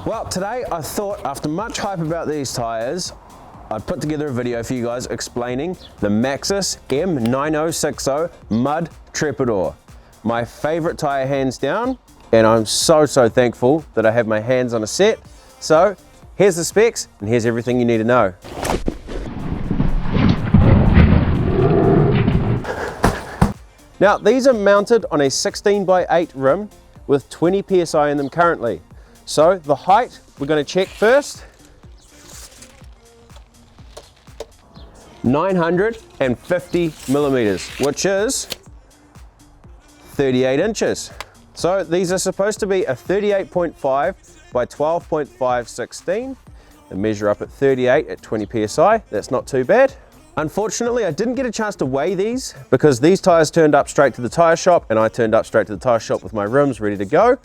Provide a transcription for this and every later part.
Well, today I thought after much hype about these tyres, I'd put together a video for you guys explaining the Maxxis M-9060 Mud Trepador. My favorite tyre hands down, and I'm so thankful that I have my hands on a set. So here's the specs and here's everything you need to know. Now these are mounted on a 16x8 rim with 20 psi in them currently. So the height we're going to check first. 950 millimeters, which is 38 inches. So these are supposed to be a 38.5 by 12.5 16. They measure up at 38 at 20 psi. That's not too bad. Unfortunately, I didn't get a chance to weigh these because these tires turned up straight to the tire shop and I turned up straight to the tire shop with my rims ready to go.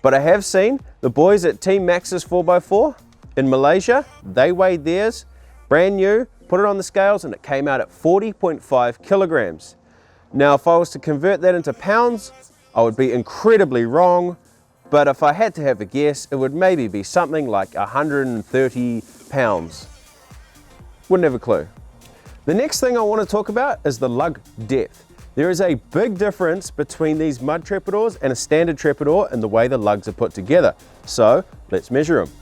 But I have seen the boys at Team Maxxis 4x4 in Malaysia. They weighed theirs brand new, put it on the scales, and it came out at 40.5 kilograms. Now, if I was to convert that into pounds, I would be incredibly wrong. But if I had to have a guess, it would maybe be something like 130 pounds. Wouldn't have a clue. The next thing I want to talk about is the lug depth. There is a big difference between these mud trepadors and a standard trepador in the way the lugs are put together. So let's measure them.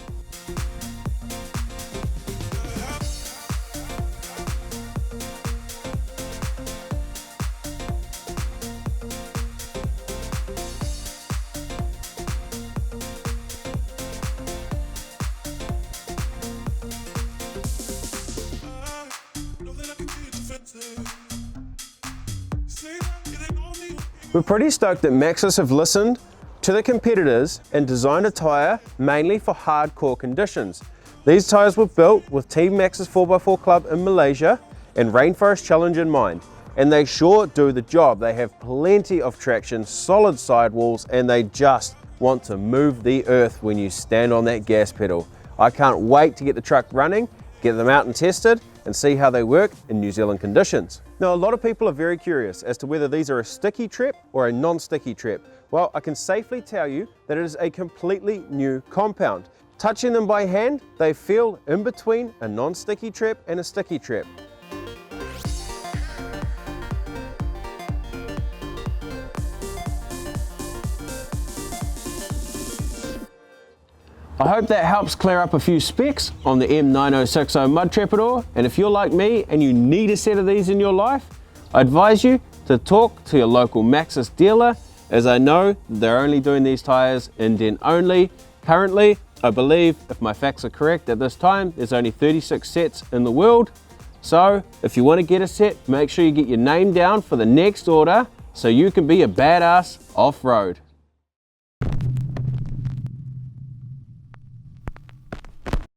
We're pretty stoked that Maxxis have listened to the competitors and designed a tyre mainly for hardcore conditions. These tyres were built with Team Maxxis 4x4 Club in Malaysia and Rainforest Challenge in mind, and they sure do the job. They have plenty of traction, solid sidewalls, and they just want to move the earth when you stand on that gas pedal. I can't wait to get the truck running, get them out and tested, and see how they work in New Zealand conditions. Now, a lot of people are very curious as to whether these are a sticky trep or a non-sticky trep. Well, I can safely tell you that it is a completely new compound. Touching them by hand, they feel in between a non-sticky trep and a sticky trep. I hope that helps clear up a few specs on the M-9060 Mud Trepador, and if you're like me and you need a set of these in your life, I advise you to talk to your local Maxxis dealer, as I know they're only doing these tyres indent only. Currently, I believe, if my facts are correct at this time, there's only 36 sets in the world. So if you want to get a set, make sure you get your name down for the next order so you can be a badass off-road.